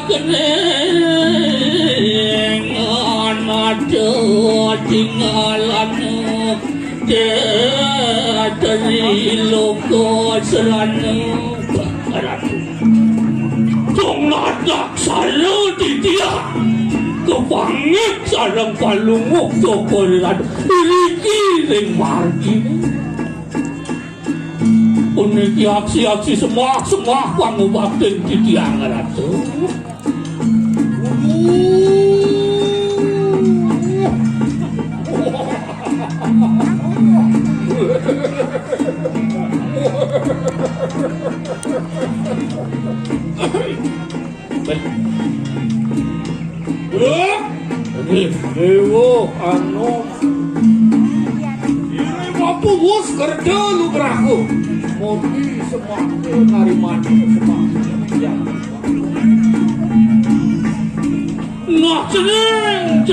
kening ana tinggalan dari loko serana Tongladak salu titia kepangit sarang palunguk tokolan iriki ring margi uniki aksi-aksi semua pangubaktin titiang ratu Ewo ano ini wapu bos kerja lu beraku mobil semakin narimani semakin nah ceneng